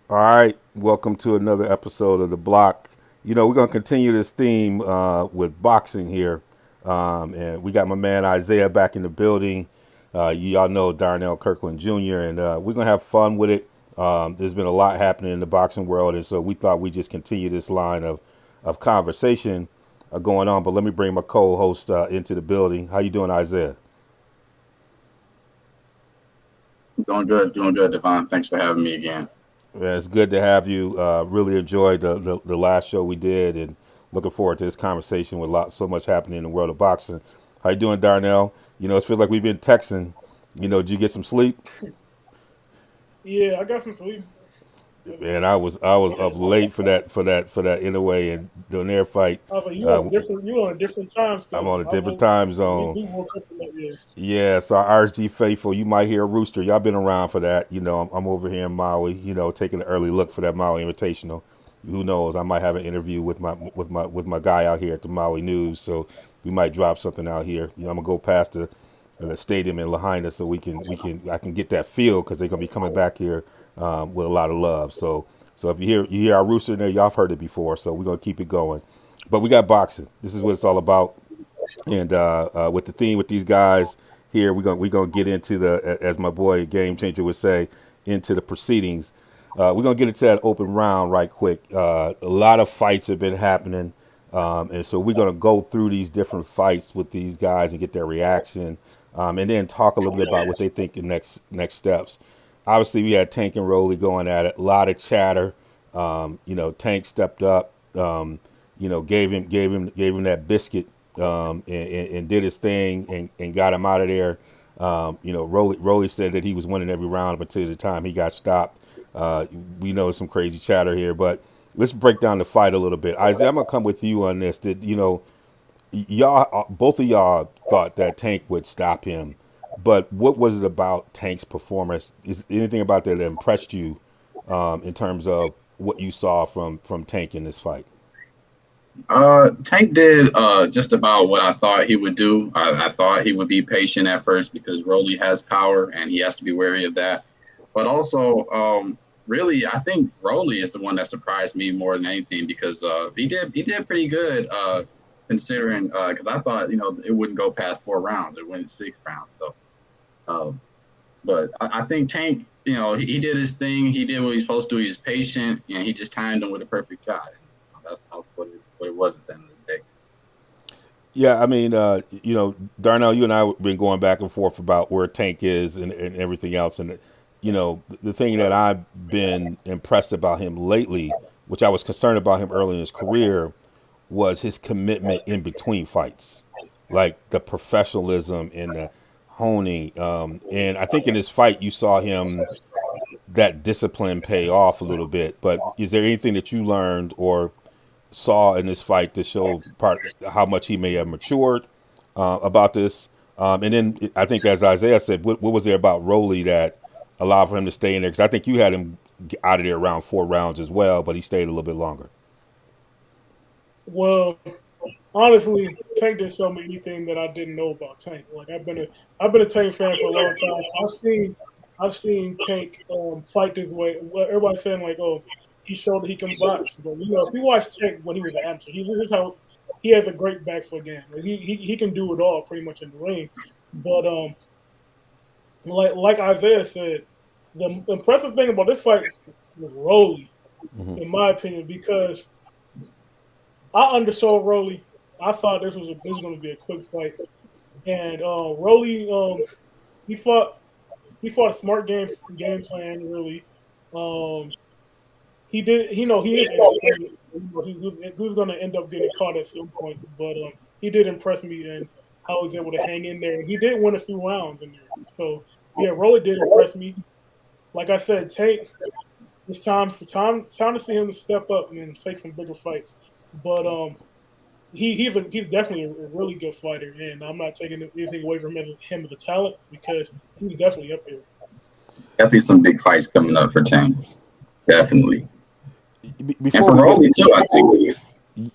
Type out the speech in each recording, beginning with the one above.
All right, welcome to another episode of The Block. We're going to continue this theme with boxing here. And we got my man Isaiah back in the building. Y'all know Darnell Kirkland Jr., and we're going to have fun with it. There's been a lot happening in the boxing world, and so we thought we'd just continue this line of conversation going on. But let me bring my co-host into the building. How you doing, Isaiah? Doing good, Devon. Thanks for having me again. Yeah, it's good to have you. Really enjoyed the last show we did, and looking forward to this conversation with so much happening in the world of boxing. How you doing, Darnell? It feels like we've been texting. Did you get some sleep? Yeah, I got some sleep. Man, I was up late for that anyway and doing their fight. I was like, Uh, you on a different time I'm still. on a I different woke, time we, zone. we woke up in that yeah. Yeah, so our RSG faithful, you might hear a rooster. Y'all been around for that. I'm over here in Maui. Taking an early look for that Maui Invitational. Who knows? I might have an interview with my guy out here at the Maui News. So we might drop something out here. I'm gonna go past the stadium in Lahaina so I can get that feel because they're gonna be coming back here with a lot of love. So if you hear our rooster in there, y'all have heard it before. So we're gonna keep it going. But we got boxing. This is what it's all about. And with the theme with these guys here, we're gonna get into as my boy Game Changer would say, into the proceedings. We're gonna get into that open round right quick. A lot of fights have been happening, and so we're gonna go through these different fights with these guys and get their reaction, and then talk a little bit about what they think the next steps. Obviously, we had Tank and Rolly going at it. A lot of chatter. Tank stepped up. Gave him that biscuit and did his thing and got him out of there. Rolly said that he was winning every round up until the time he got stopped. We know some crazy chatter here, but let's break down the fight a little bit. Isaiah, I'm gonna come with you on this. Did y'all both of y'all thought that Tank would stop him, but what was it about Tank's performance? Is anything about that that impressed you in terms of what you saw from Tank in this fight? Tank did just about what I thought he would do. I thought he would be patient at first because Rolly has power and he has to be wary of that. But also, really, I think Rolly is the one that surprised me more than anything because he did pretty good considering because I thought it wouldn't go past 4 rounds. It went 6 rounds. So, um, but I think Tank, he did his thing. He did what he's supposed to do. He's patient and he just timed him with a perfect shot. That's what it was at the end of the day. Yeah, I mean, Darnell, you and I have been going back and forth about where Tank is and everything else. And, the thing that I've been impressed about him lately, which I was concerned about him early in his career, was his commitment in between fights, like the professionalism and the honing. And I think in this fight, you saw him that discipline pay off a little bit. But is there anything that you learned or saw in this fight to show part how much he may have matured about this. And then I think, as Isaiah said, what was there about Rolly that allowed for him to stay in there? Because I think you had him out of there around 4 rounds as well, but he stayed a little bit longer. Well, honestly, Tank didn't show me anything that I didn't know about Tank. Like I've been a Tank fan for a long time. So I've seen Tank fight this way. Well, everybody's saying like, oh, he showed that he can box. But if you watch Tank when he was an amateur, this is how he has a great back foot game. Like, he can do it all pretty much in the ring. But like Isaiah said, the impressive thing about this fight was Rolly, Hmm. in my opinion, because I undersold Rolly. I thought this was going to be a quick fight, and Rolly he fought he fought a smart game plan really. Um, he did he is inexperienced. He was going to end up getting caught at some point, but he did impress me in how he was able to hang in there. And he did win a few rounds in there. So yeah, Rolly did impress me. Like I said, Tate, it's time to see him step up and take some bigger fights. But he's definitely a really good fighter, and I'm not taking anything away from him as a talent because he's definitely up there. Definitely some big fights coming up for Tank. Definitely. And Before for we get Rolly too, I think.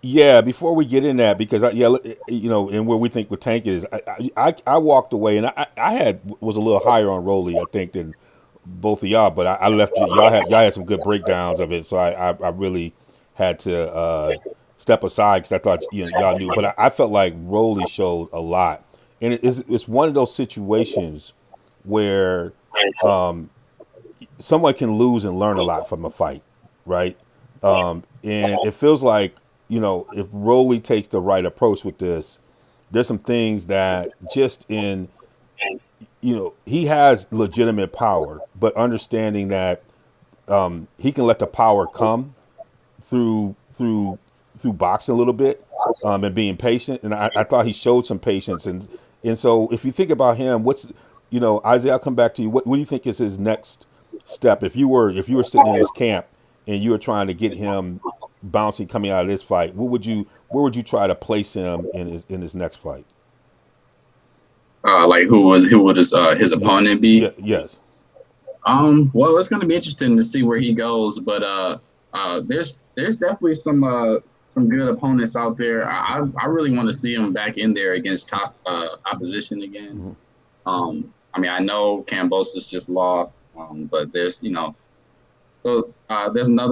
Yeah, before we get in that, because and where we think with Tank is, I walked away and I had was a little higher on Rolly, I think, than both of y'all, but I left you. Y'all had some good breakdowns of it, so I really had to step aside because I thought y'all knew. But I felt like Rolly showed a lot, and it's one of those situations where someone can lose and learn a lot from a fight, right? And it feels like if Rolly takes the right approach with this, there's some things that just in he has legitimate power, but understanding that he can let the power come through boxing a little bit, and being patient. And I thought he showed some patience. And so if you think about him, what's Isaiah, I'll come back to you. What do you think is his next step? If you were sitting in his camp and you were trying to get him bouncing coming out of this fight, where would you try to place him in his next fight? Like who would his opponent be? Yeah, yes. Well, it's going to be interesting to see where he goes, but there's definitely some good opponents out there. I really want to see him back in there against top opposition again. I mean, I know Kambosos just lost, but there's another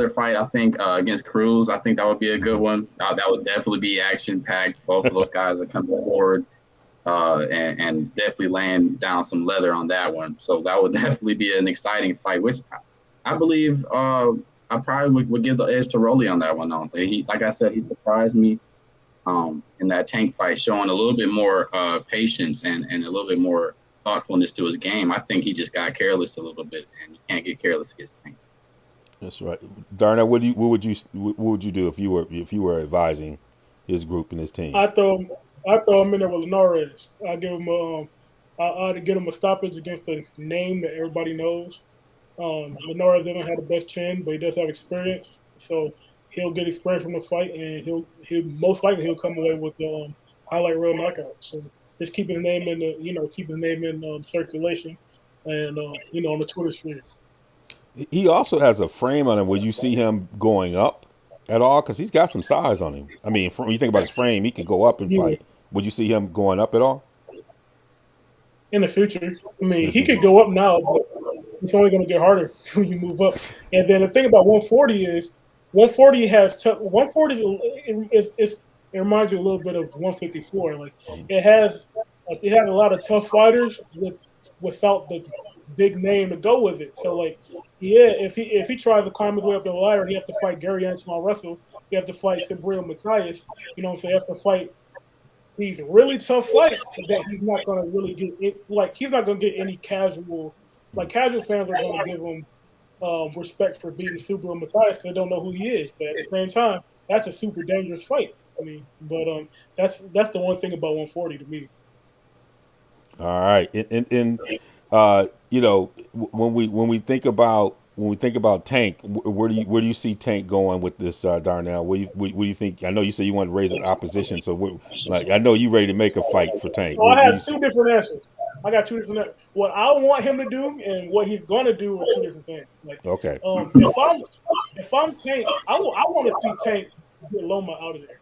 fight I think against Cruz. I think that would be a good one. That would definitely be action packed. Both of those guys are coming forward. And definitely laying down some leather on that one. So that would definitely be an exciting fight, which I believe I probably would give the edge to Rolly on that one. Though. Like I said, he surprised me in that Tank fight, showing a little bit more patience and a little bit more thoughtfulness to his game. I think he just got careless a little bit, and you can't get careless against Tank. That's right. Darnell, what would you do if you were advising his group and his team? I throw him in there with Linares. I'd give him a stoppage against a name that everybody knows. Linares doesn't have the best chin, but he does have experience, so he'll get experience from the fight, and he'll most likely he'll come away with the highlight reel knockout. So just keeping the name in keeping the name in circulation, and on the Twitter sphere. He also has a frame on him. Would you see him going up at all? Because he's got some size on him. I mean, when you think about his frame, he could go up and Yeah, fight. Would you see him going up at all in the future, I in mean, the he future? could go up now, but it's only going to get harder when you move up. And then the thing about 140 is 140 140 it reminds you a little bit of 154. Like it had a lot of tough fighters without the big name to go with it. So like yeah, if he tries to climb his way up the ladder, he has to fight Gary Antoine Russell. He has to fight Sabrina Matthias. You know what I'm saying? He has to fight these really tough fights that he's not going to really get. He's not going to get any casual. Like casual fans are going to give him respect for beating Super Matthias because they don't know who he is. But at the same time, that's a super dangerous fight. I mean, but that's the one thing about 140 to me. All right, and when we think about Tank, where do you see Tank going with this, Darnell? What do you think? I know you said you want to raise the opposition, so like I know you ready to make a fight for Tank. So What I do you have see? two different answers. I got two different. What I want him to do and what he's going to do are two different things. Like, Okay. if I'm Tank, I want to see Tank get Loma out of there.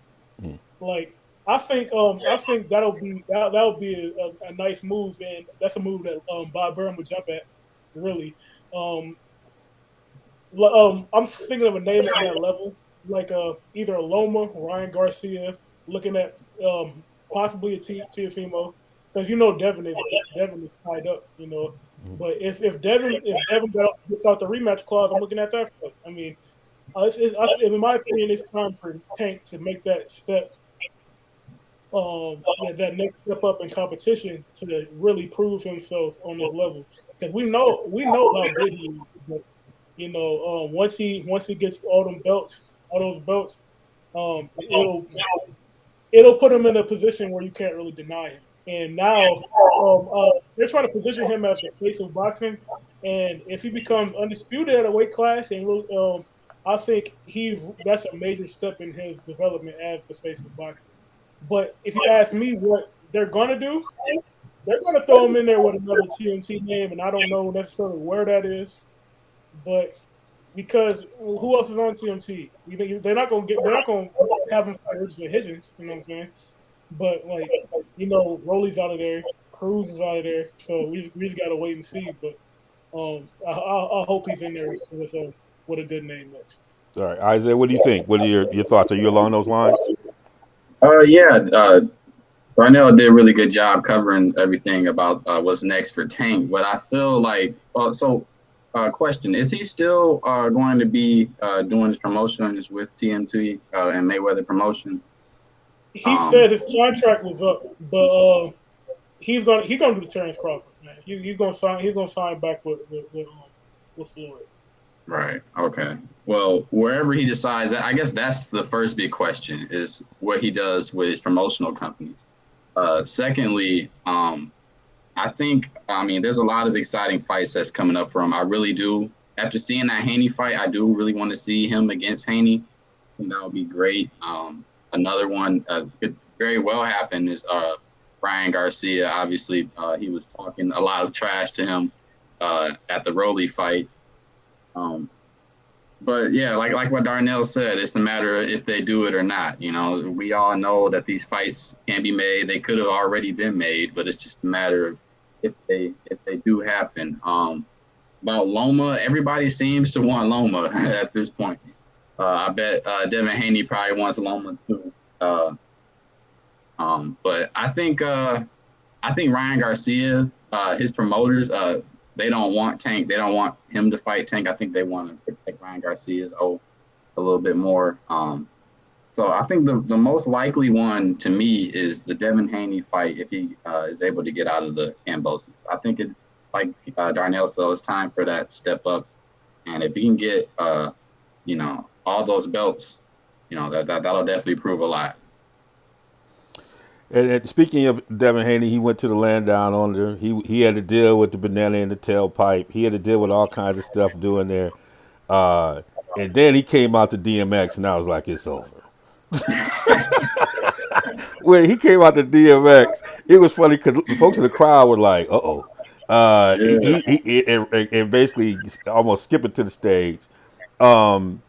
Like I think that'll be a nice move, and that's a move that Bob Burnham would jump at. Really, um, I'm thinking of a name on that level, like either a Loma, Ryan Garcia, looking at possibly a Tiafimo, because Devin is tied up, But if Devin gets out the rematch clause, I'm looking at that. I mean, in my opinion, it's time for Tank to make that step, that next step up in competition to really prove himself on this level. Because we know how good he is. But, once he gets all those belts, it'll put him in a position where you can't really deny him. And now they're trying to position him as the face of boxing. And if he becomes undisputed at a weight class, I think that's a major step in his development as the face of boxing. But if you ask me what they're gonna do, they're gonna throw him in there with another TMT name, and I don't know necessarily where that is. But because who else is on TMT? They're not gonna have him fight Richardson Hitchens. You know what I'm saying? But Rolly's out of there, Cruz is out of there, so we just gotta wait and see. But I hope he's in there with a good name next. All right, Isaiah, what do you think? What are your thoughts? Are you along those lines? Yeah. Darnell did a really good job covering everything about what's next for Tank. But I feel like, question: is he still going to be doing his promotions with TMT and Mayweather Promotion? He Um, said his contract was up, but he's gonna do the Terrence Crawford, man. He's gonna sign back with Floyd. right. Okay. Well, wherever he decides that, I guess that's the first big question: is what he does with his promotional companies. Secondly, I mean, there's a lot of exciting fights that's coming up for him. I really do. After seeing that Haney fight, I do really want to see him against Haney. I think that would be great. Another one could very well happen is Brian Garcia. Obviously, he was talking a lot of trash to him at the Rolly fight. Um, but yeah, like what Darnell said, it's a matter of if they do it or not. You know, we all know that these fights can be made. They could have already been made, but it's just a matter of if they do happen. About Loma, everybody seems to want Loma at this point. I bet Devin Haney probably wants Loma too. Uh, but I think Ryan Garcia, his promoters, they don't want Tank. They don't want him to fight Tank. I think they want to protect Ryan Garcia's a little bit more. So I think the most likely one to me is the Devin Haney fight if he is able to get out of the Cambosis. I think it's like Darnell said, it's time for that step up. And if he can get, all those belts, that'll definitely prove a lot. And speaking of Devin Haney, he went to the land down under. He had to deal with the banana in the tailpipe. He had to deal with all kinds of stuff doing there. Uh, and then he came out to DMX, and I was like, it's over. When he came out to DMX, it was funny because the folks in the crowd were like, "Uh oh." Yeah, And basically almost skipping to the stage. Um,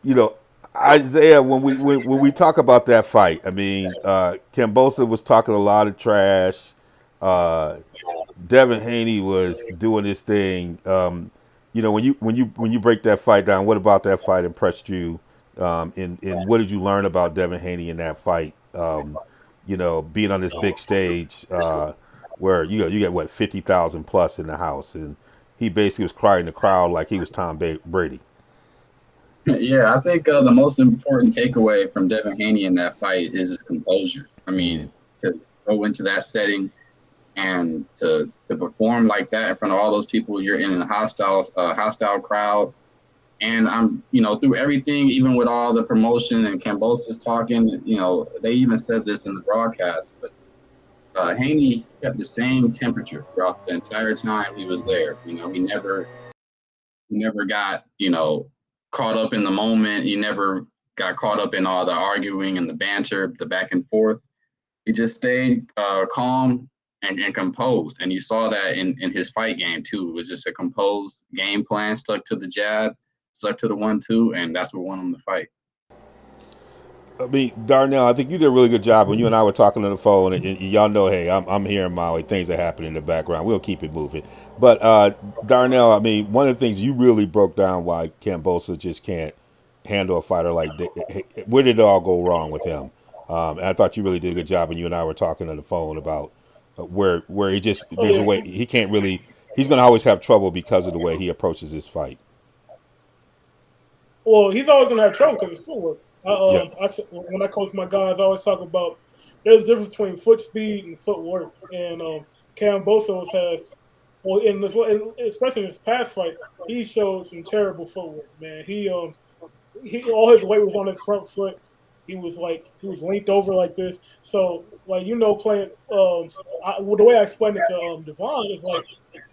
you know, Isaiah, when we talk about that fight, I mean, Cambosa was talking a lot of trash. Uh, Devin Haney was doing his thing. When you break that fight down, what about that fight impressed you? And what did you learn about Devin Haney in that fight? Being on this big stage where you get what 50,000 plus in the house, and he basically was crying in the crowd like he was Brady. yeah. I think the most important takeaway from Devin Haney in that fight is his composure. I mean, to go into that setting and to perform like that in front of all those people, you're in a hostile crowd. And through everything, even with all the promotion and Cambosis talking, they even said this in the broadcast, but Haney kept the same temperature throughout the entire time he was there. He never got, caught up in the moment. He never got caught up in all the arguing and the banter, the back and forth. He just stayed calm and composed. And you saw that in his fight game, too. It was just a composed game plan, stuck to the jab, stuck to the 1-2, and that's what won him the fight. I mean, Darnell, I think you did a really good job when you and I were talking on the phone, and y'all know, hey, I'm here in Maui. Things are happening in the background. We'll keep it moving. But Darnell, I mean, one of the things you really broke down why Cambosa just can't handle a fighter like that. Where did it all go wrong with him? And I thought you really did a good job when you and I were talking on the phone about where he just Oh there's a yeah, way he can't really he's going to always have trouble because of the way he approaches his fight. well, he's always gonna have trouble because it's footwork. Yeah. When I coach my guys, I always talk about there's a difference between foot speed and footwork. And Cam Bosos has, well, especially in his past fight, he showed some terrible footwork. Man, he all his weight was on his front foot. He was linked over like this. So playing the way I explained it to Devon is like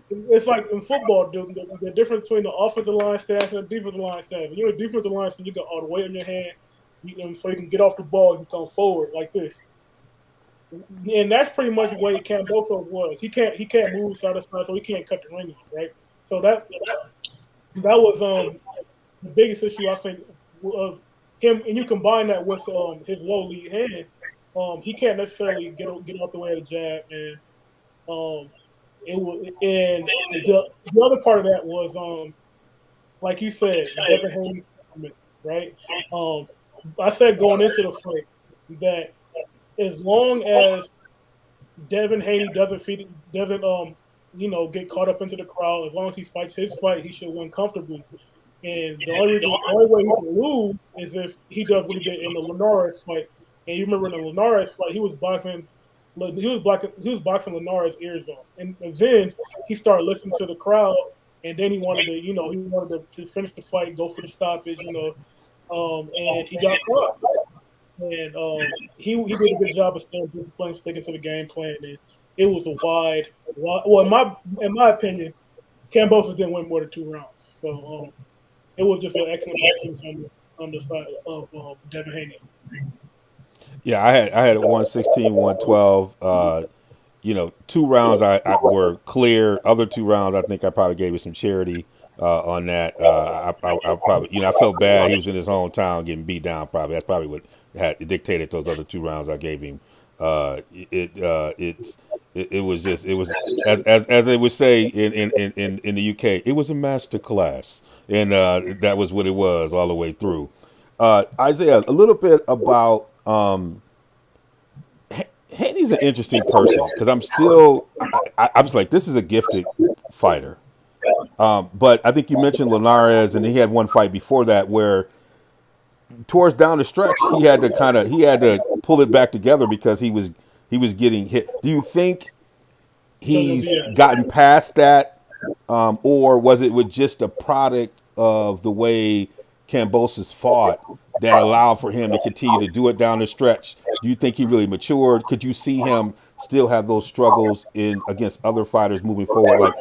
it's like in football, the difference between the offensive line staff and the defensive line staff. The defensive line, so you got all the weight in your hand, so you can get off the ball and come forward like this. And that's pretty much the way Cambosos was. He can't move side to side, so he can't cut the ring off, right? So that was the biggest issue I think of him. And you combine that with his low lead hand, he can't necessarily get out the way of the jab, and It was, and the other part of that was, like you said, Devin Haney, right? Um, I said going into the fight that as long as Devin Haney doesn't get caught up into the crowd, as long as he fights his fight, he should win comfortably. And the only way he can lose is if he does what he did in the Linares fight. And you remember in the Linares fight, he was boxing Linares' ears off, and then he started listening to the crowd, and then he wanted to finish the fight, go for the stoppage, and he got caught. And he did a good job of staying disciplined, sticking to the game plan. And it was a well, in my opinion, Kambosos didn't win more than 2 rounds. So it was just an excellent performance on the side of Devin Haney. Yeah, I had it 116, 112. 2 rounds I were clear. Other 2 rounds, I think I probably gave you some charity on that. I probably, I felt bad. He was in his hometown getting beat down. Probably that's probably what had dictated those other 2 rounds I gave him. It was just it was as they would say in the UK. It was a master class, and that was what it was all the way through. Isaiah, a little bit about. Haney's an interesting person because I'm just like, this is a gifted fighter. But I think you mentioned Linares, and he had one fight before that where towards down the stretch he had to pull it back together because he was getting hit. Do you think he's gotten past that, or was it with just a product of the way Kambosos fought that allowed for him to continue to do it down the stretch? Do you think he really matured? Could you see him still have those struggles in against other fighters moving forward? Like,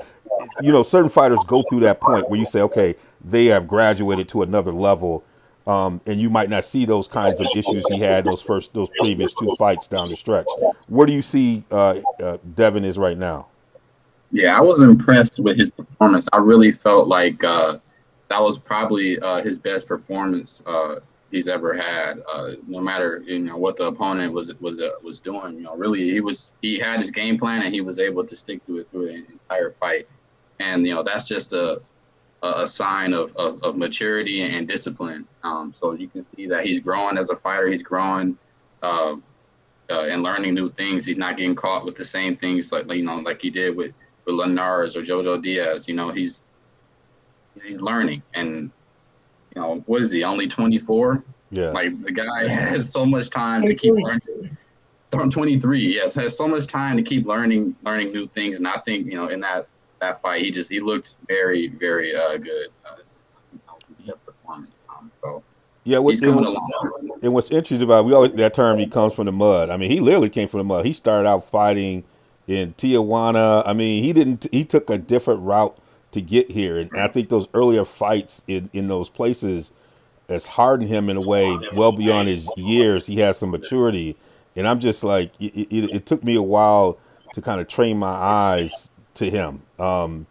certain fighters go through that point where you say, okay, they have graduated to another level, and you might not see those kinds of issues he had those previous 2 fights down the stretch. Where do you see Devin is right now? Yeah, I was impressed with his performance. I really felt like that was probably his best performance he's ever had. No matter what the opponent was doing, really he had his game plan and he was able to stick to it through an entire fight. And that's just a sign of maturity and discipline. So you can see that he's growing as a fighter. He's growing and learning new things. He's not getting caught with the same things like he did with Linares or Jojo Diaz. He's learning, and what is he? Only 24. Yeah. Like, the guy has so much time to keep learning. 23. Yes, has so much time to keep learning new things. And I think in that fight he looked very, very good. That was his best performance. So yeah, he's coming along. And what's interesting about that term, he comes from the mud. I mean, he literally came from the mud. He started out fighting in Tijuana. I mean, he took a different route to get here, and I think those earlier fights in those places has hardened him in a way well beyond his years. He has some maturity, and I'm just like, it took me a while to kind of train my eyes to him. One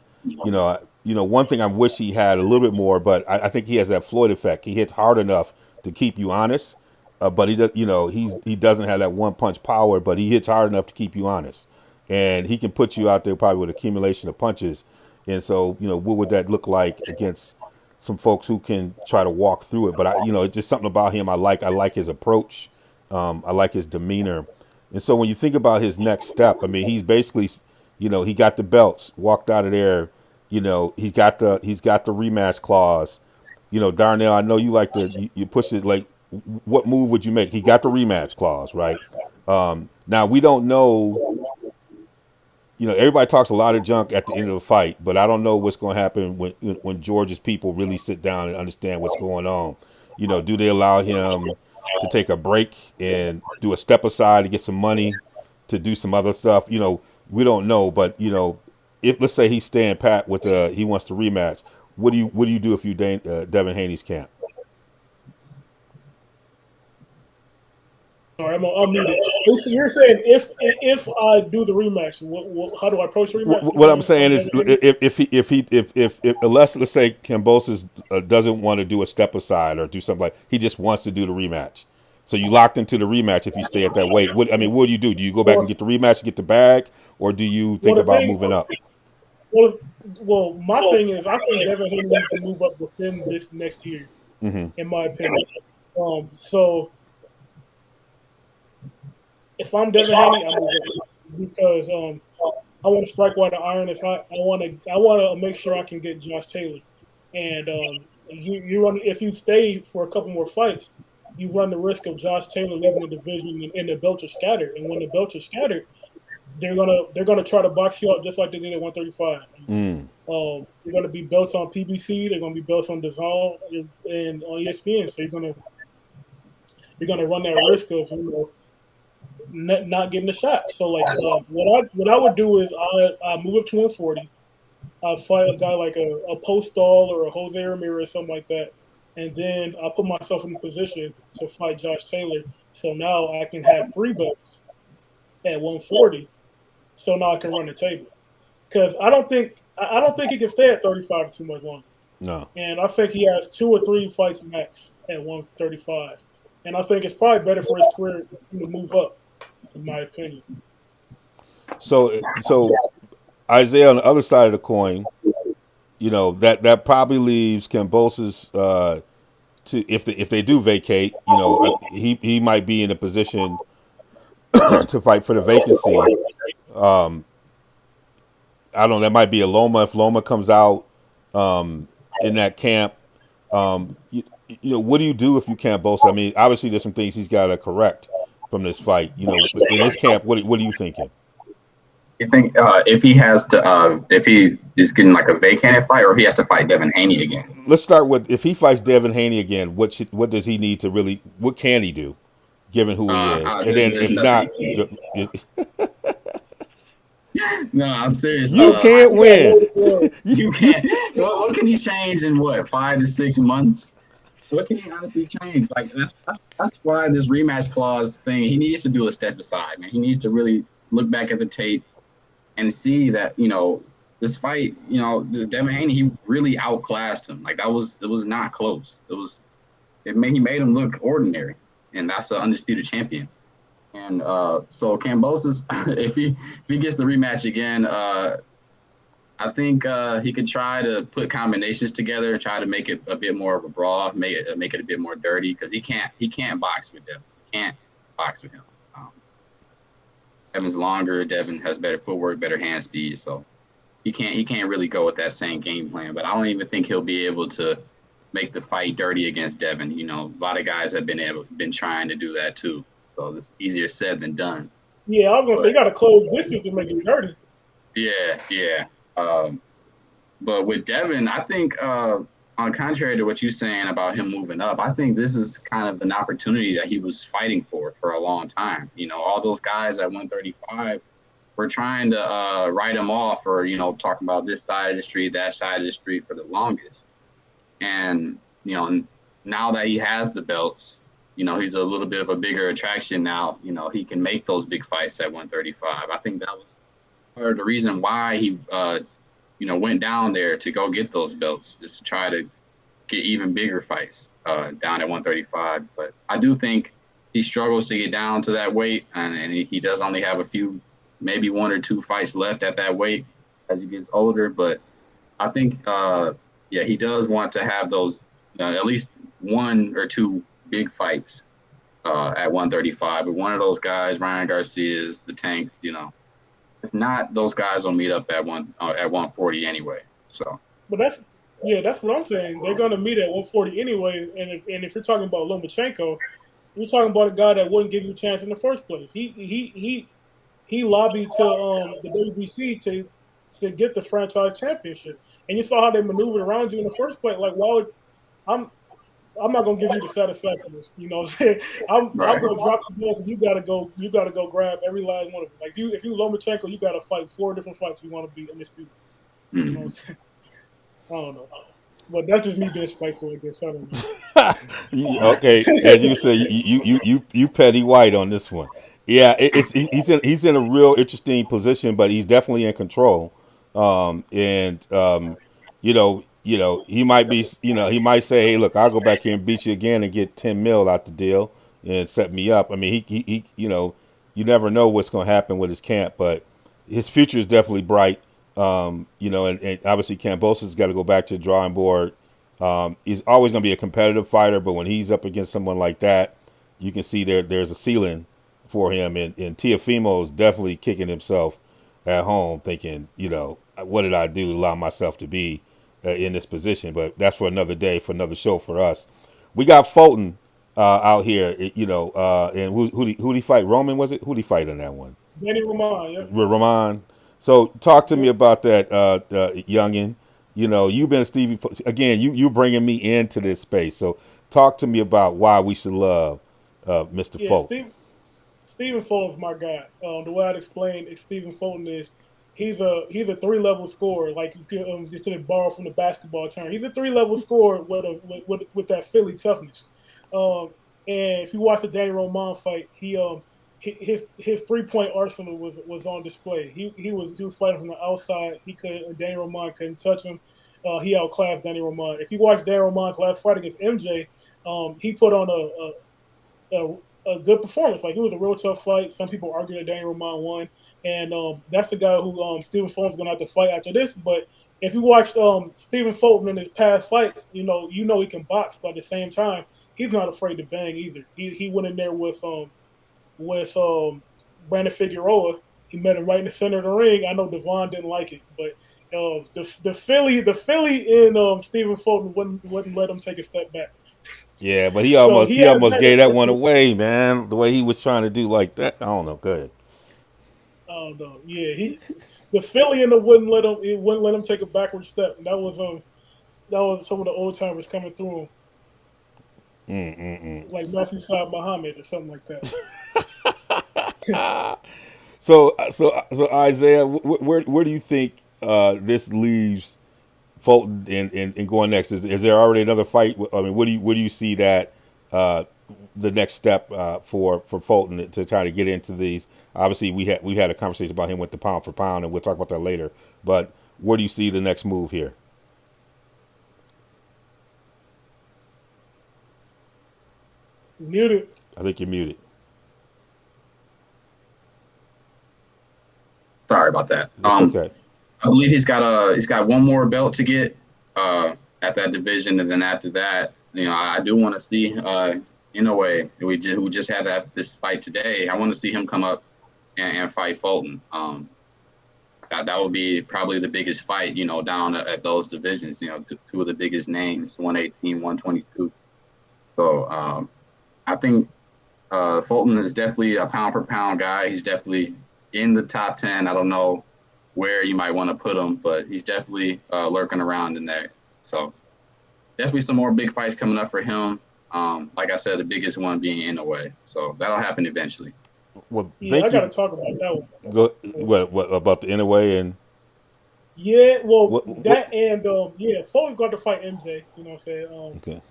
thing I wish he had a little bit more, but I think he has that Floyd effect. He hits hard enough to keep you honest, but he does, he doesn't have that one punch power, but he hits hard enough to keep you honest, and he can put you out there probably with accumulation of punches. And so, what would that look like against some folks who can try to walk through it? But it's just something about him I like. I like his approach. I like his demeanor. And so when you think about his next step, I mean, he's basically, he got the belts, walked out of there. He's got the rematch clause. Darnell, I know you like to you push it. Like, what move would you make? He got the rematch clause, right? Now we don't know. Everybody talks a lot of junk at the end of the fight, but I don't know what's going to happen when George's people really sit down and understand what's going on. Do they allow him to take a break and do a step aside to get some money to do some other stuff? We don't know, but if let's say he's staying pat with he wants to rematch, what do you do if you Devin Haney's camp? Sorry, I'm muted. So you're saying if I do the rematch, how do I approach the rematch? What I'm saying is, if unless let's say Kambosos doesn't want to do a step aside or do something, like he just wants to do the rematch, So you locked into the rematch if you stay at that weight. What do you do? Do you go back Well, and get the rematch and get the bag, or do you think well, the about thing, moving up? well, well, my thing is, I think Devin Haney needs to move up within this next year, in my opinion. So if I'm Devin Haney, I'm moving up because I want to strike while the iron is hot. I want to make sure I can get Josh Taylor, and you run if you stay for a couple more fights, you run the risk of Josh Taylor leaving the division and the belts are scattered. And when the belts are scattered, they're gonna try to box you out just like they did at 135. They're gonna be belts on PBC. They're gonna be belts on DAZN and on ESPN. So you're gonna run that risk of not getting a shot. So like what I would do is I move up to 140. I fight a guy like a Postal or a Jose Ramirez, something like that, and then I put myself in a position to fight Josh Taylor. So now I can have three belts at 140. So now I can run the table because I don't think he can stay at 35 too much longer. No. And I think he has 2 or 3 fights max at 135. And I think it's probably better for his career to move up, in my opinion. So Isaiah, on the other side of the coin, that probably leaves Kambosos to if they do vacate, he might be in a position to fight for the vacancy. I don't know. That might be a Loma if Loma comes out in that camp. What do you do if you can't boast? I mean, obviously there's some things he's got to correct from this fight. In his camp, what are you thinking? You think if he has to, if he is getting like a vacated fight, or he has to fight Devin Haney again? Let's start with if he fights Devin Haney again. What does he need to really? What can he do, given who he is? And then there's if not, nothing. No, I'm serious. you can't win. You can't. What can he change in 5 to 6 months? What can he honestly change? Like that's why this rematch clause thing. He needs to do a step aside, man. He needs to really look back at the tape and see that this fight, Devin Haney, he really outclassed him. Like it was not close. He made him look ordinary, and that's an undisputed champion. And so Kambosos, if he gets the rematch again, I think he could try to put combinations together, try to make it a bit more of a brawl, make it a bit more dirty, because he can't box with Devin. He can't box with him. Devin's longer. Devin has better footwork, better hand speed, so he can't really go with that same game plan. But I don't even think he'll be able to make the fight dirty against Devin. A lot of guys have been trying to do that too. So it's easier said than done. Yeah, I was gonna say you got to close distance to make it dirty. Yeah. But with Devin, I think on contrary to what you're saying about him moving up, I think this is kind of an opportunity that he was fighting for a long time. All those guys at 135 were trying to write him off or, talking about this side of the street, that side of the street for the longest. And, now that he has the belts, he's a little bit of a bigger attraction now. He can make those big fights at 135. I think that was part of the reason why he, went down there to go get those belts, just to try to get even bigger fights down at 135. But I do think he struggles to get down to that weight, and he does only have a few, maybe 1 or 2 fights left at that weight as he gets older. But I think, he does want to have those at least 1 or 2 big fights at 135. But one of those guys, Ryan Garcia's, the Tanks, if not, those guys will meet up at 140 anyway. So, but that's what I'm saying. They're gonna meet at 140 anyway. And if you're talking about Lomachenko, you're talking about a guy that wouldn't give you a chance in the first place. He lobbied to the WBC to get the franchise championship, and you saw how they maneuvered around you in the first place. Like, why would I'm not gonna give you the satisfaction. You know what I'm saying? I'm gonna drop the balls and you gotta go grab every last one of them. Like if you Lomachenko, you gotta fight 4 different fights if you want to be undisputed. You know what I'm saying? I don't know. But that's just me being spiteful, I guess. I don't know. Okay, as you say, you petty white on this one. Yeah, he's in a real interesting position, but he's definitely in control. And he might be, he might say, hey, look, I'll go back here and beat you again and get 10 mil out the deal. and set me up. I mean, he you never know what's going to happen with his camp, but his future is definitely bright. And obviously Cambosa's got to go back to the drawing board. He's always going to be a competitive fighter, but when he's up against someone like that, you can see there's a ceiling for him. And Teofimo is definitely kicking himself at home, thinking, what did I do to allow myself to be in this position? But that's for another day, for another show for us. We got Fulton out here, and who'd he fight? Roman, was it? Who'd he fight in that one? Danny Roman, yeah. With Roman. So talk to me Yeah. about that, youngin. You've been Stevie again. You bringing me into this space. So talk to me about why we should love Mr. Yeah, Fulton. Stephen Fulton's my guy. The way I'd explain Stephen Fulton is he's a 3 level scorer. Like you could borrow from the basketball term. He's a 3 level scorer with that Philly toughness. Um, and if you watch the Danny Roman fight, his 3 point arsenal was on display. He was fighting from the outside. Danny Roman couldn't touch him. He outclassed Danny Roman. If you watch Danny Roman's last fight against MJ, he put on a good performance. Like, it was a real tough fight. Some people argue that Daniel Roman won, and that's the guy who Stephen Fulton's going to have to fight after this. But if you watch Stephen Fulton in his past fights, you know he can box, but at the same time, he's not afraid to bang either. He went in there with Brandon Figueroa. He met him right in the center of the ring. I know Devon didn't like it, but the Philly in Stephen Fulton wouldn't let him take a step back. Yeah, but he So almost he he has almost that gave that one advantage. away, man. The way he was trying to do like that. I don't know. Good. Oh no, yeah, the Philly in the wouldn't let him take a backward step. And that was some of the old timers coming through him, Mm-mm-mm. like Matthew Saad Muhammad or something like that. So Isaiah, where do you think this leaves Fulton in going next? Is there already another fight? I mean, where do you see that uh, the next step for Fulton to try to get into these? Obviously, we had a conversation about him with the pound for pound, and we'll talk about that later. But where do you see the next move here? Muted. I think you're muted. Sorry about that. It's okay. I believe he's got one more belt to get at that division, and then after that, I do want to see in a way we just had this fight today. I want to see him come up and fight Fulton. That would be probably the biggest fight, down at those divisions. Two of the biggest names, 118, 122. So I think Fulton is definitely a pound for pound guy. He's definitely in the top 10. I don't know where you might want to put him, but he's definitely lurking around in there. So definitely some more big fights coming up for him. Like I said, the biggest one being in a way. So that'll happen eventually. Well, Yeah, I thank got to you. talk about that one. What about the Inouye and Yeah, well, what? that and Fulton's got to fight MJ. You know what I'm saying? Okay.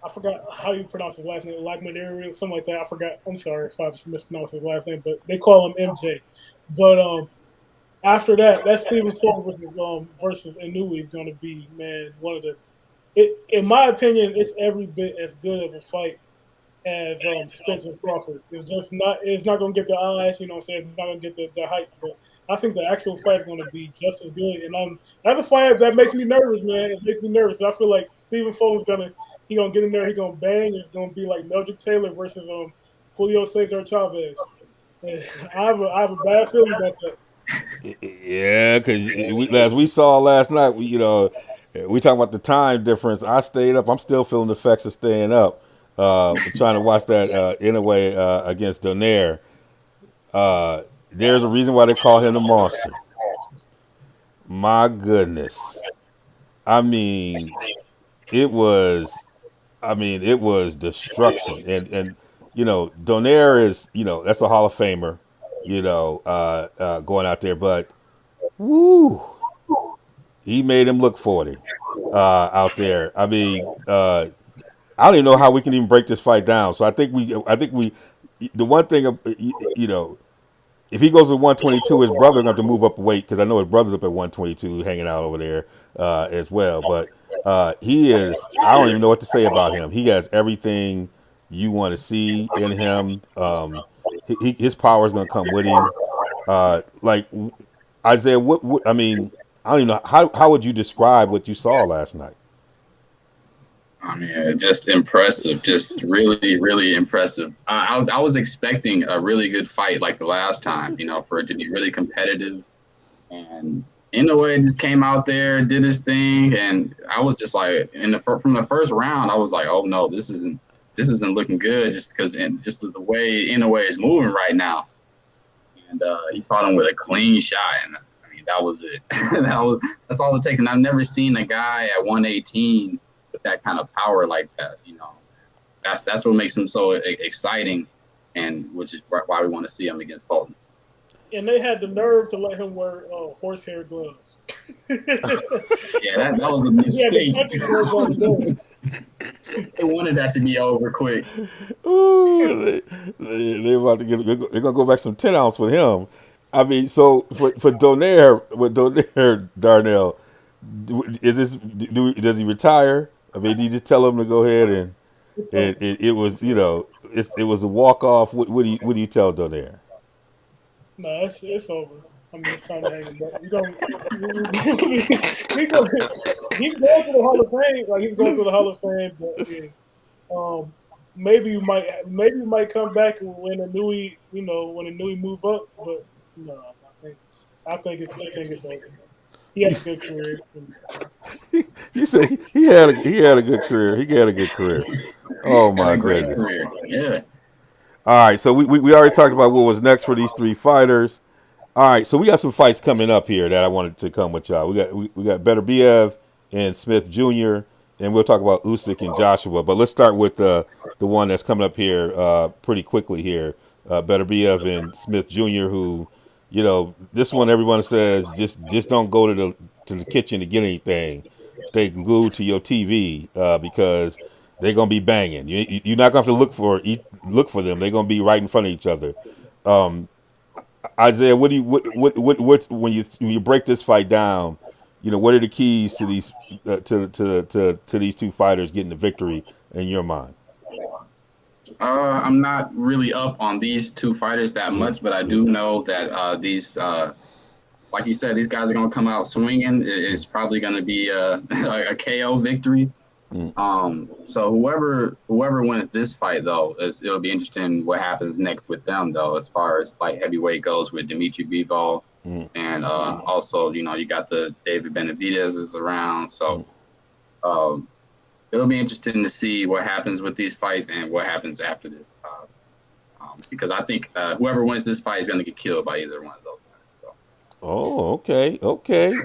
I forgot how you pronounce his last name, Lagmaniri, something like that. I forgot. I'm sorry if I mispronounced his last name, but they call him MJ. But after that Stephen Fulton versus Inoue is going to be, man, one of the. In my opinion, it's every bit as good of a fight as Spencer Crawford. It's not going to get the eyes, you know what I'm saying? It's not going to get the hype, but I think the actual fight is going to be just as good. And that's a fight that makes me nervous, man. It makes me nervous. I feel like Stephen Fulton's gonna get in there. He's gonna bang. It's gonna be like Meldrick Taylor versus Julio Cesar Chavez. And I have a bad feeling about that. Yeah, because as we saw last night, we talk about the time difference. I stayed up. I'm still feeling the effects of staying up, trying to watch that Inouye against Donaire. There's a reason why they call him the monster. My goodness. I mean, it was. it was destruction, and Donaire is that's a Hall of Famer, going out there, but woo, he made him look 40 out there. I don't even know how we can even break this fight down. So I think we the one thing if he goes to 122, his brother going to have to move up a weight because I know his brother's up at 122 hanging out over there as well. But he is, I don't even know what to say about him. He has everything you want to see in him. His power is going to come with him. Like Isaiah, what I mean, I don't even know how would you describe what you saw last night. I mean, just impressive, just really, really impressive. I was expecting a really good fight like the last time, for it to be really competitive. And in a way, just came out there, did his thing, and I was just like, from the first round, I was like, oh no, this isn't looking good, just because, and just the way in a way is moving right now. And he caught him with a clean shot, and I mean that was it. That's all it takes. And I've never seen a guy at 118 with that kind of power like that. That's what makes him so exciting, and which is why we want to see him against Bolton. And they had the nerve to let him wear horsehair gloves. Yeah, that was a mistake. They wanted that to be over quick. Ooh, they about to get. They're gonna go back some 10 ounce with him. I mean, so for Donaire, with Donaire Darnell, does he retire? I mean, do you just tell him to go ahead and it was it was a walk off. What do you tell Donaire? No, it's over. I mean, it's time to hang him up. He's going to the Hall of Fame. Like he's going to the Hall of Fame, but yeah, maybe you might come back when a Nui move up. But no, I think it's over. He had a good career. You say he had a good career. He had a good career. Oh Had my a great goodness. career. Yeah. All right, so we already talked about what was next for these three fighters. All right, so we got some fights coming up here that I wanted to come with y'all. We got Beterbiev and Smith Jr. and we'll talk about Usyk and Joshua. But let's start with the one that's coming up here pretty quickly here. Beterbiev and Smith Jr. Who, this one everyone says just don't go to the kitchen to get anything. Stay glued to your TV because they're gonna be banging. You're not gonna have to look for them. They're gonna be right in front of each other. Isaiah, what do you what when you break this fight down? What are the keys to these to these two fighters getting the victory in your mind? I'm not really up on these two fighters that much, but I do know that these, like you said, these guys are going to come out swinging. It's probably going to be a KO victory. So whoever wins this fight, though, it'll be interesting what happens next with them, though, as far as light heavyweight goes with Dimitri Bivol. And also, you got the David Benavidez is around. So it'll be interesting to see what happens with these fights and what happens after this. Because I think whoever wins this fight is going to get killed by either one of those guys. So. Oh, okay.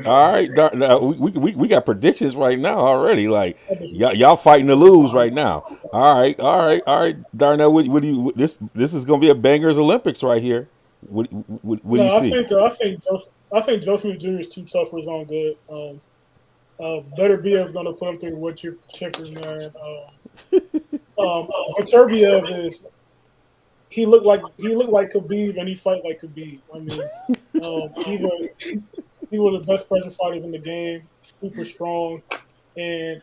All right. Now, we got predictions right now already. Like y'all fighting to lose right now. All right. Darnell, what do you? This is gonna be a bangers Olympics right here. What do you No, see? I think Joshua Jr. is too tough for his own good. Beterbiev is going to put him through wood chippers, man. Beterbiev is he looked like Khabib and he fight like Khabib. I mean, he's one of the best pressure fighters in the game. Super strong, and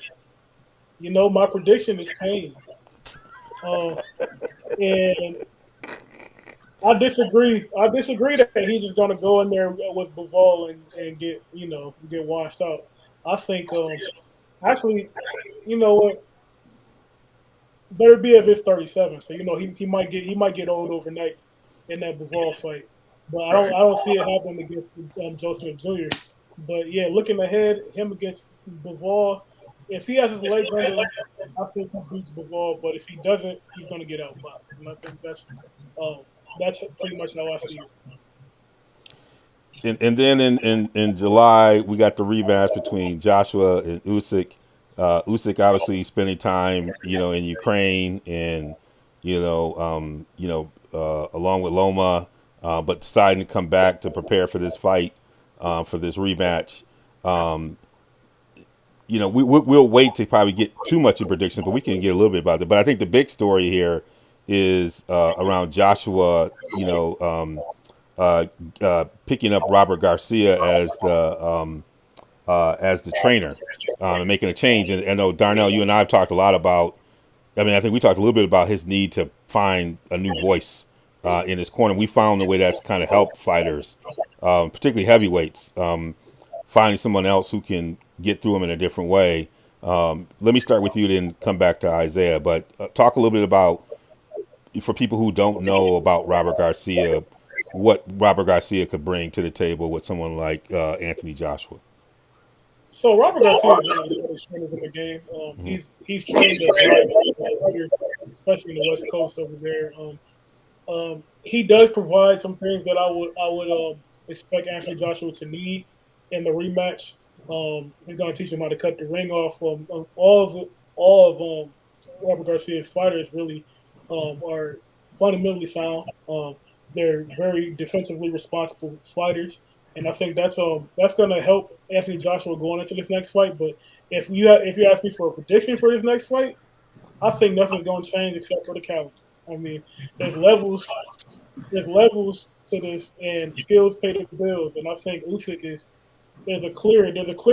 my prediction is pain. And I disagree. I disagree that he's just going to go in there with Bivol and get washed out. I think actually, you know what? Beterbiev is 37, so he might get old overnight in that Bivol fight. But I don't see it happening against Joseph Jr. But yeah, looking ahead, him against Bivol, if he has his legs under him, I think he beats Bivol. But if he doesn't, he's going to get outboxed. And I think that's pretty much how I see it. And then in July we got the rematch between Joshua and Usyk. Usyk obviously spending time in Ukraine and along with Loma, but deciding to come back to prepare for this fight for this rematch. We'll wait to probably get too much in predictions, but we can get a little bit about it. But I think the big story here is around Joshua. Picking up Robert Garcia as the trainer and making a change. And I know Darnell, you and I have talked a lot about I mean, I think we talked a little bit about his need to find a new voice in his corner. We found the way that's kind of helped fighters, particularly heavyweights, finding someone else who can get through them in a different way. Let me start with you, then come back to Isaiah. But talk a little bit about, for people who don't know about Robert Garcia, what Robert Garcia could bring to the table with someone like Anthony Joshua. So Robert Garcia is one of the better trainers in the game. He's trained a variety of fighters, especially in the West Coast over there. He does provide some things that I would expect Anthony Joshua to need in the rematch. He's going to teach him how to cut the ring off. All of Robert Garcia's fighters really are fundamentally sound. They're very defensively responsible fighters, and I think that's going to help Anthony Joshua going into this next fight. But if you ask me for a prediction for this next fight, I think nothing's going to change except for the calendar. I mean, there's levels there's levels to this, and skills pay the bills. And I think Usyk is there's a clear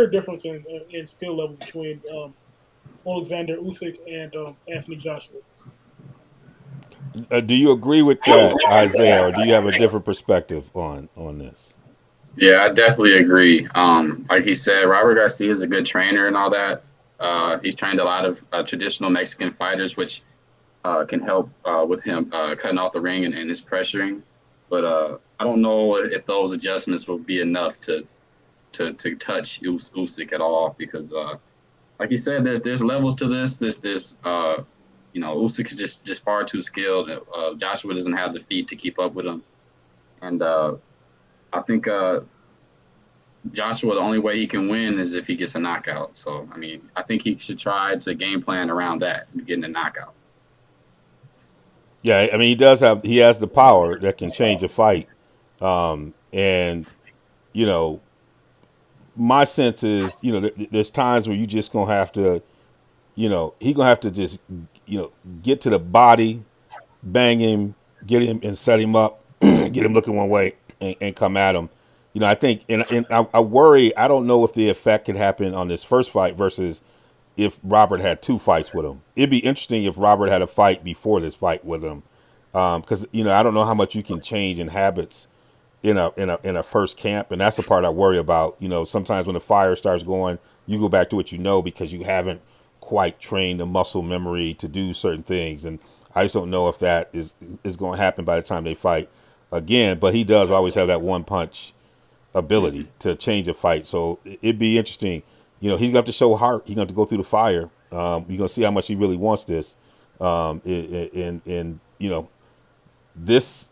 difference in skill level between Alexander Usyk and Anthony Joshua. Do you agree with that, Isaiah, or do you have a different perspective on this? Yeah, I definitely agree. Like he said, Robert Garcia is a good trainer and all that. He's trained a lot of traditional Mexican fighters, which can help with him cutting off the ring and his pressuring. But I don't know if those adjustments will be enough to touch Usyk at all, because like you said, there's levels to this. There's Usyk is just far too skilled. Joshua doesn't have the feet to keep up with him, and I think Joshua, the only way he can win is if he gets a knockout. So I mean, I think he should try to game plan around that, getting a knockout. Yeah, I mean, he has the power that can change a fight, and you know, my sense is, there's times where you just gonna have to, he gonna have to just, get to the body, bang him, get him and set him up, get him looking one way, and come at him. I think, and I worry. I don't know if the effect could happen on this first fight versus if Robert had two fights with him. It'd be interesting if Robert had a fight before this fight with him, because I don't know how much you can change in habits in a first camp, and that's the part I worry about. Sometimes when the fire starts going, you go back to what you know because you haven't quite trained the muscle memory to do certain things, and I just don't know if that is going to happen by the time they fight again. But he does always have that one punch ability to change a fight, so it'd be interesting. He's gonna have to show heart. He's gonna have to go through the fire. You're gonna see how much he really wants this, and this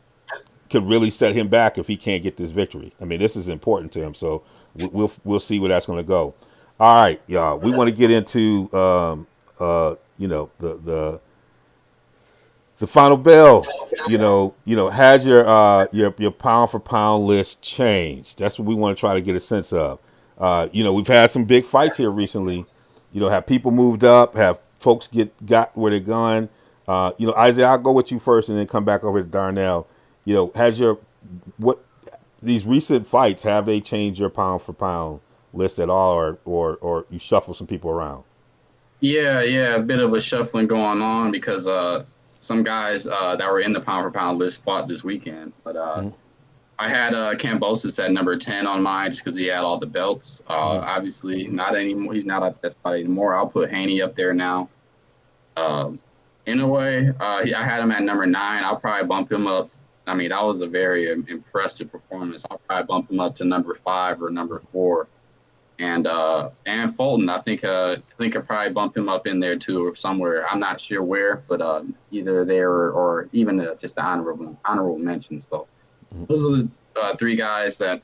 could really set him back if he can't get this victory. I mean, this is important to him, so we'll see where that's going to go. All right, y'all. We want to get into the final bell. Has your pound for pound list changed? That's what we want to try to get a sense of. We've had some big fights here recently. Have people moved up? Have folks got where they're going? Isaiah, I'll go with you first, and then come back over to Darnell. Has what these recent fights, have they changed your pound for pound list at all, or you shuffle some people around? Yeah, a bit of a shuffling going on because some guys that were in the pound for pound list fought this weekend. But I had Kambosos at number 10 on mine just because he had all the belts. Obviously, not anymore. He's not at that spot anymore. I'll put Haney up there now. In a way, I had him at number 9. I'll probably bump him up. I mean, that was a very impressive performance. I'll probably bump him up to number 5 or number 4. And Fulton, I think I'll probably bump him up in there too, or somewhere. I'm not sure where, but either there or even just the honorable mention. So those are the 3 guys that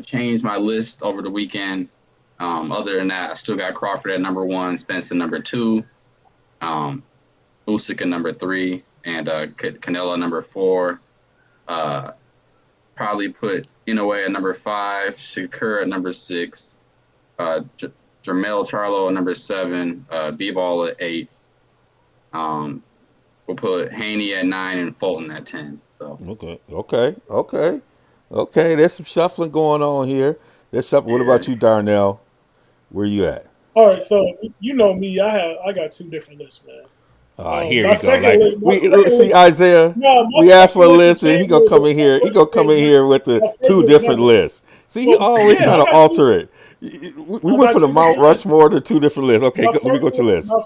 changed my list over the weekend. Other than that, I still got Crawford at number 1, Spencer number 2, Usyk at number 3, and Canelo number 4. Probably put Inoue at number 5, Shakur at number 6, Jermell Charlo at number 7, Bivol at 8. We'll put Haney at 9 and Fulton at 10. So Okay. There's some shuffling going on here. What about you, Darnell? Where you at? All right, so you know me, I got 2 different lists, man. Here My he go. second Like list, my we second see list, Isaiah. no, We my asked for second a list has list, and he changed a gonna little come bit. in My here. He first gonna come in list, here with the my first two list different never. lists. See, he Well, always yeah, trying I to got two. alter it. We I went got from the two Mount different lists. Rushmore to two different lists. Okay, let me go to your list.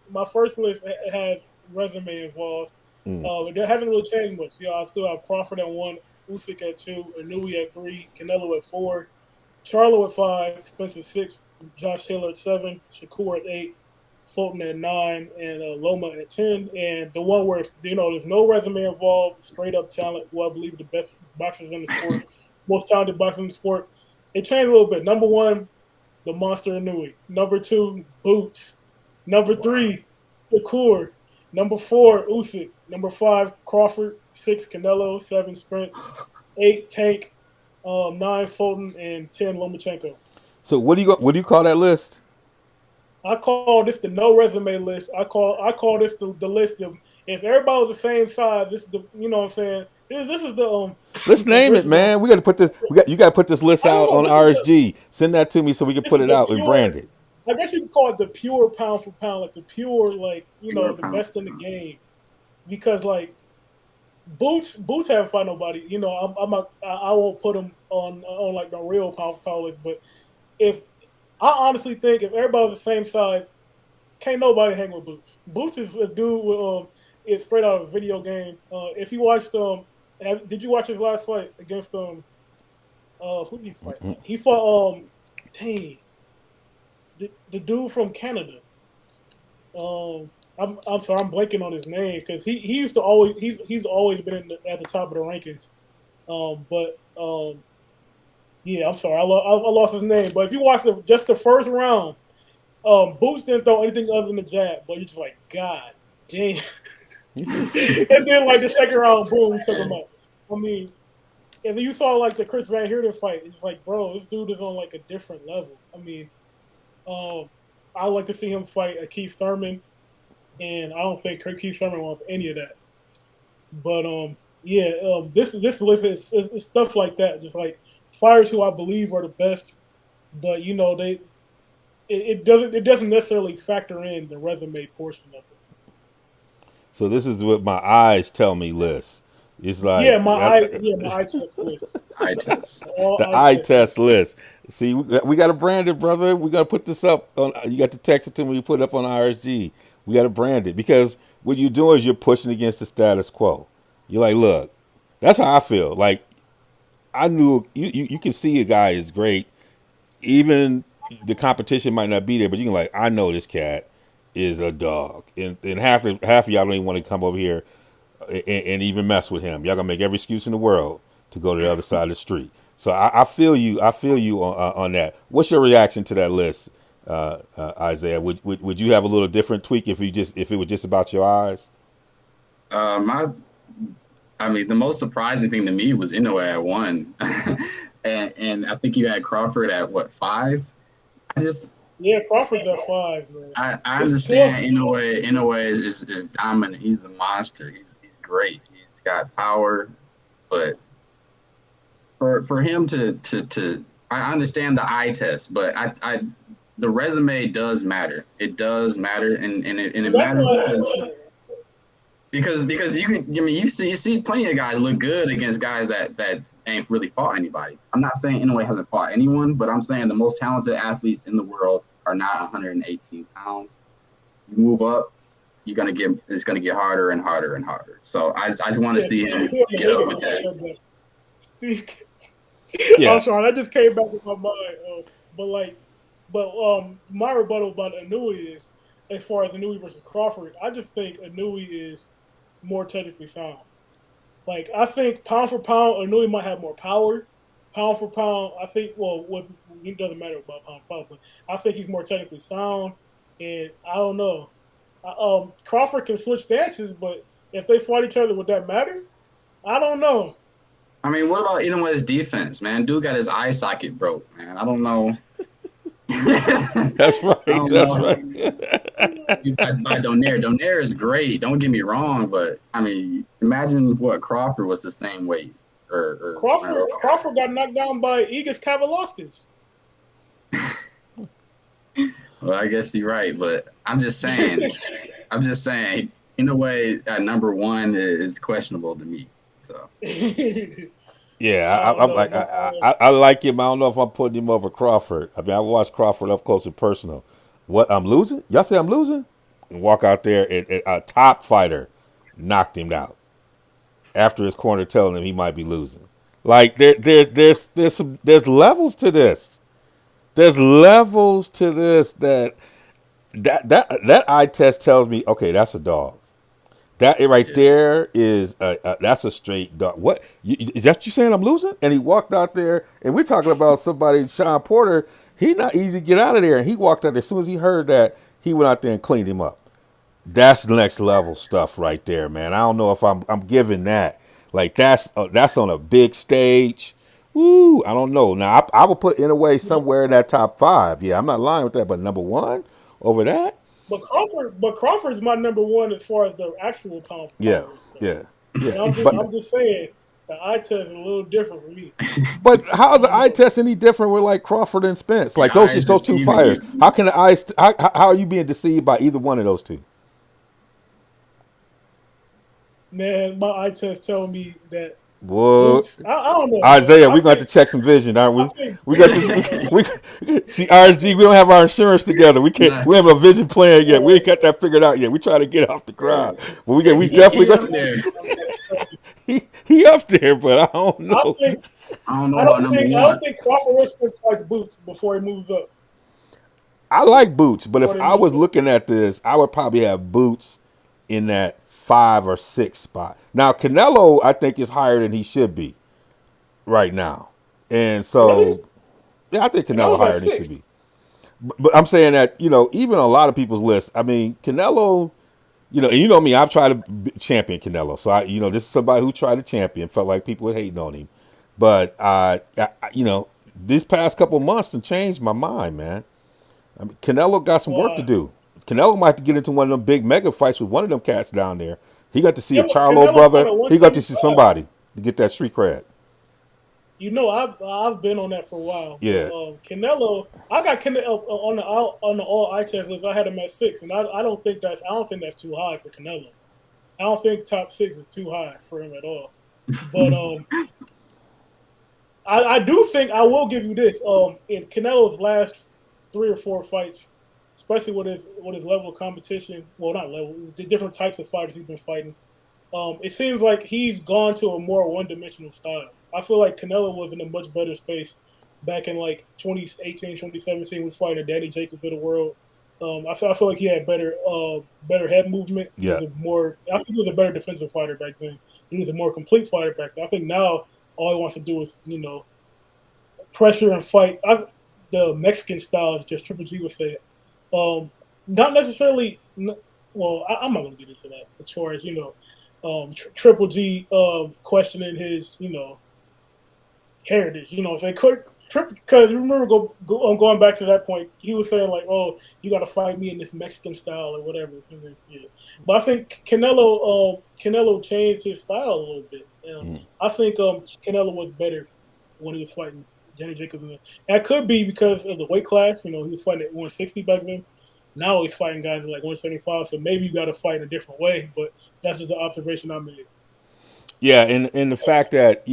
My first list has resume involved. It hasn't really changed much. I still have Crawford at one, Usyk at two, Inouye at three, Canelo at four, Charlo at five, Spencer six, Josh Taylor at seven, Shakur at eight, Fulton at nine, and Loma at 10. And the one where there's no resume involved, straight up talent, who I believe are the best boxers in the sport, most talented boxers in the sport. It changed a little bit. Number one, the Monster Inouye. Number two, Boots. Number three, Shakur. Number four, Usyk. Number five, Crawford. Six, Canelo. Seven, Spence. Eight, Tank. Nine, Fulton, and 10, Lomachenko. So what do you call that list? I call this the no resume list. I call this the list of, if everybody was the same size. This is the, what I'm saying. This is the Let's name this it, is the, man. We got to put this. You got to put this list I don't out know. on RSG. Send that to me so we can This put is it the out and pure. brand it. I guess you could call it the pure pound for pound, like the pure, like Pure the pound best for in the pound. game. Because like Boots haven't fought nobody. I won't put him on like the real pound for pound list. But if I honestly think if everybody was the same size, can't nobody hang with Boots. Boots is a dude with it's straight out of a video game. If you watched did you watch his last fight against who did he fight? He fought dang the dude from Canada. I'm sorry, I'm blanking on his name because he used to always he's always been at the top of the rankings. But yeah, I'm sorry, I lost his name. But if you watch just the first round, Boots didn't throw anything other than the jab, but you're just like, God damn. And then like the second round, boom, he took him out. I mean, and then you saw like the Chris Van Heerden fight. It's like, bro, this dude is on like a different level. I mean, um, I like to see him fight a Keith Thurman, and I don't think Keith Thurman wants any of that. But yeah, this list is stuff like that, just like fighters who I believe are the best, but it doesn't necessarily factor in the resume portion of it. So this is what my eyes tell me list. It's like My eye test list, Eye test. all the eye eye test list. test list. See, we got to brand it, brother. We got to put this up on. You got to text it to me. You put it up on RSG. We got to brand it because what you're doing is you're pushing against the status quo. You're like, look, that's how I feel. Like I knew you can see a guy is great, even the competition might not be there, but you can like, I know this cat is a dog, and half of y'all don't even want to come over here and even mess with him. Y'all gonna make every excuse in the world to go to the other side of the street. So I feel you. I feel you on that. What's your reaction to that list, Isaiah? Would you have a little different tweak if it was just about your eyes? My, I mean, the most surprising thing to me was Inoue at one, and I think you had Crawford at what, five? I just Yeah, Crawford's at five, man. I It's tough. understand Inoue is dominant. He's the monster. He's great. He's got power, but for him to I understand the eye test, but I the resume does matter. It does matter, and it That's matters why. because you can, I mean, you see plenty of guys look good against guys that ain't really fought anybody. I'm not saying Inoue hasn't fought anyone, but I'm saying the most talented athletes in the world are not 118 pounds. You move up, it's gonna get harder and harder and harder. So I just want to Yeah, see Steve him killed get up with when you that. said that. Steve, I'm Yeah. sorry, that just came back in my mind. But like, my rebuttal about Anui is, as far as Anui versus Crawford, I just think Anui is more technically sound. Like, I think pound for pound, Anui might have more power. Pound for pound, I think. Well, it doesn't matter about pound for pound, but I think he's more technically sound. And I don't know. Crawford can switch stances, but if they fight each other, would that matter? I don't know. I mean, what about Inoue's defense, man? Dude got his eye socket broke, man. I don't know. I That's right. don't That's know. right. By Donaire. Donaire is great. Don't get me wrong, but I mean, imagine what Crawford was the same weight, or Crawford got knocked down by Igor Kavalauskas. well, I guess you're right, but I'm just saying. I'm just saying, in a way, number one is questionable to me. So Yeah, I don't I'm know. like I like him. I don't know if I'm putting him over Crawford. I mean, I watched Crawford up close and personal. What, I'm losing? Y'all say I'm losing? And walk out there and a top fighter knocked him out after his corner telling him he might be losing. Like there's levels to this. There's levels to this that eye test tells me, okay, that's a dog. That right yeah, there is that's a straight dog. What is that you saying? I'm losing? And he walked out there, and we're talking about somebody, Sean Porter. He not easy to get out of there, and he walked out there as soon as he heard that. He went out there and cleaned him up. That's next level stuff right there, man. I don't know if I'm giving that. Like that's on a big stage. Woo, I don't know. Now I would put in a way somewhere in that top five. Yeah, I'm not lying with that, but number one over that. But Crawford's my number one as far as the actual Yeah, power stuff. yeah, yeah. And But I'm just saying the eye test is a little different for me. but how is I the don't eye know. test any different with like Crawford and Spence? your Like those eyes just those two deceiving fighters. you. How can the eyes? How are you being deceived by either one of those two? Man, my eye test telling me that What? Boots. I don't know, man. Isaiah, we're going to have to check some vision, aren't I we? think We got to we see RSG. We don't have our insurance together. We can't. Nah, We haven't a vision plan yet. We uh, ain't got that figured out yet. We trying to get off the yeah, crowd, but we yeah, get. We he definitely he got up definitely to. got there. vision. He up there, but I don't I know. think I don't know about number I don't one. think Crawford Westbrook fights Boots before he moves up. I like Boots, but Before if they I move was up. looking at this, I would probably have Boots in that 5 or 6 spot. Now Canelo, I think, is higher than he should be right now, and Really? so yeah, I think And I Canelo was at higher than he should six. be. But I'm saying that even on a lot of people's lists, I mean Canelo, and you know me, I've tried to champion Canelo, so this is somebody who tried to champion, felt like people were hating on him, but these past couple months to changed my mind, man. I mean, Canelo got some work to Why? do. Canelo might have to get into one of them big mega fights with one of them cats down there. He got to see a Charlo Canelo fought brother. at He got to see 175. somebody to get that street cred. I've been on that for a while, but Yeah, Canelo, I got Canelo on the all eye test list. I had him at six, and I don't think that's too high for Canelo. I don't think top six is too high for him at all. But I do think I will give you this. In Canelo's last 3 or 4 fights, especially with his level of competition, well, not level, the different types of fighters he's been fighting. It seems like he's gone to a more one-dimensional style. I feel like Canelo was in a much better space back in like 2018, 2017, was fighting Danny Jacobs of the world. I feel like he had better head movement. yeah, I think he was a better defensive fighter back then. He was a more complete fighter back then. I think now all he wants to do is, pressure and fight. The Mexican style, as just Triple G would say. Not necessarily. Well, I'm not going to get into that. As far as Triple G questioning his heritage. They could because remember going back to that point, he was saying like, "Oh, you got to fight me in this Mexican style or whatever." Yeah. But I think Canelo changed his style a little bit. I think Canelo was better when he was fighting Danny Jacobs. And that could be because of the weight class. He was fighting at 160 back then. Now he's fighting guys at like 175. So maybe you got to fight in a different way. But that's just the observation I made. yeah. And the fact that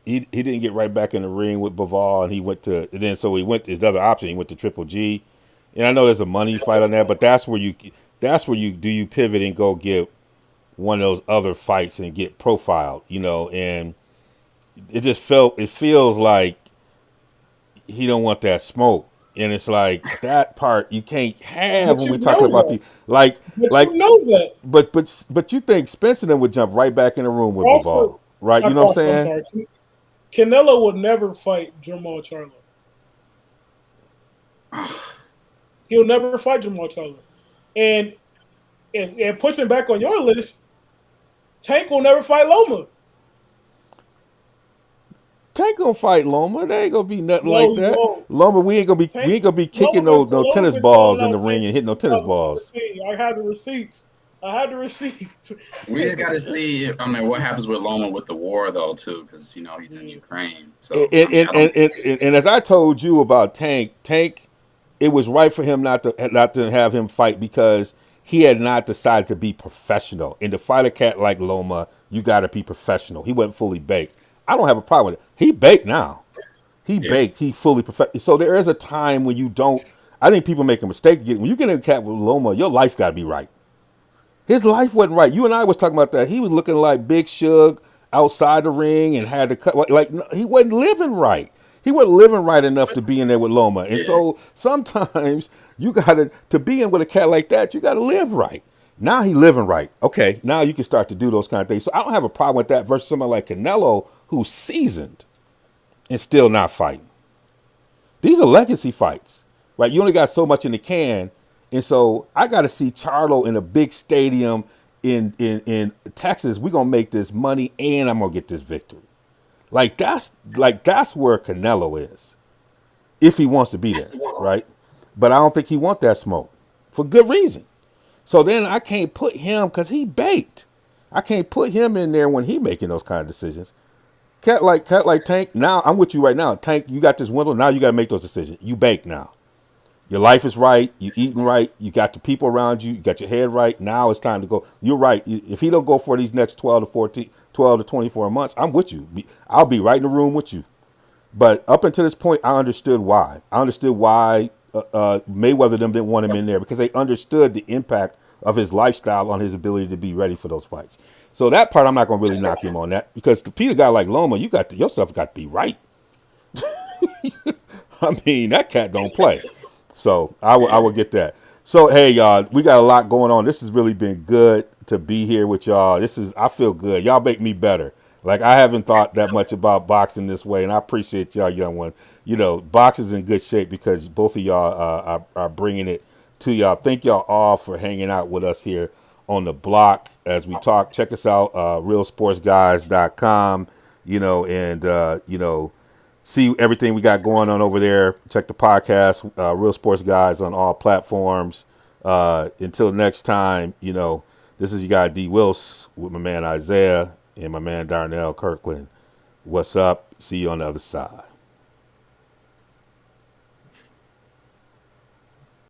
he didn't get right back in the ring with Bivol, and he went to and then so he went his other option. He went to Triple G, and I know there's a money fight on that, but that's where you pivot and go get one of those other fights and get profiled, and it feels like he don't want that smoke, and it's like that part you can't have But when you we're talking know about that. the like But you like know that. but you think Spencer then would jump right back in the room with Crawford, Bivol, right? You not know what I'm Crawford, I'm saying? sorry. Canelo would never fight Jamal Charlo. He'll never fight Jamal Charlo. And, and pushing back on your list, Tank will never fight Loma. Tank gonna fight Loma. They ain't gonna be nothing No, like he that. won't. Loma, we ain't gonna be kicking no Loma tennis been calling balls in out the Tank ring and hitting no since tennis balls. 2017. I had the receipts. I had the receipts. We just got to see. I mean, what happens with Loma with the war though, too, because he's in Ukraine. And So I and, mean, and, I don't. and and and as I told you about Tank, it was right for him not to have him fight because he had not decided to be professional. And to fight a cat like Loma, you got to be professional. He wasn't fully baked. I don't have a problem with it. He baked now. He Yeah. baked. He fully perfect. So there is a time when you don't. I think people make a mistake. When you get in a cat with Loma, your life got to be right. His life wasn't right. You and I was talking about that. He was looking like Big Shug outside the ring and had to cut. Like he wasn't living right. He wasn't living right enough to be in there with Loma. And Yeah. so sometimes you got to be in with a cat like that. You got to live right. Now he living right. Okay, now you can start to do those kind of things. So I don't have a problem with that versus someone like Canelo who's seasoned and still not fighting. These are legacy fights, right? You only got so much in the can, and so I got to see Charlo in a big stadium in Texas. We're gonna make this money, and I'm gonna get this victory. That's where Canelo is, if he wants to be there, right? But I don't think he want that smoke for good reason. So then I can't put him because he baked. I can't put him in there when he making those kind of decisions. Cat like Tank. Now I'm with you right now. Tank, you got this window. Now you got to make those decisions. You bake now. Your life is right. You eating right. You got the people around you. You got your head right. Now it's time to go. You're right. If he don't go for these next 12 to 24 months, I'm with you. I'll be right in the room with you. But up until this point, I understood why. I understood why Mayweather them didn't want him in there because they understood the impact of his lifestyle on his ability to be ready for those fights. So that part, I'm not going to really knock him on that because to beat a guy like Loma, your stuff got to be right. I mean, that cat don't play. So I will get that. So hey, y'all, we got a lot going on. This has really been good to be here with y'all. I feel good. Y'all make me better. Like I haven't thought that much about boxing this way, and I appreciate y'all, young one. Boxing's in good shape because both of y'all are bringing it to y'all. Thank y'all all for hanging out with us here on the block as we talk. Check us out, realsportsguys.com. See everything we got going on over there. Check the podcast, Real Sports Guys, on all platforms. Until next time, this is your guy D. Wills with my man Isaiah and my man Darnell Kirkland. What's up? See you on the other side.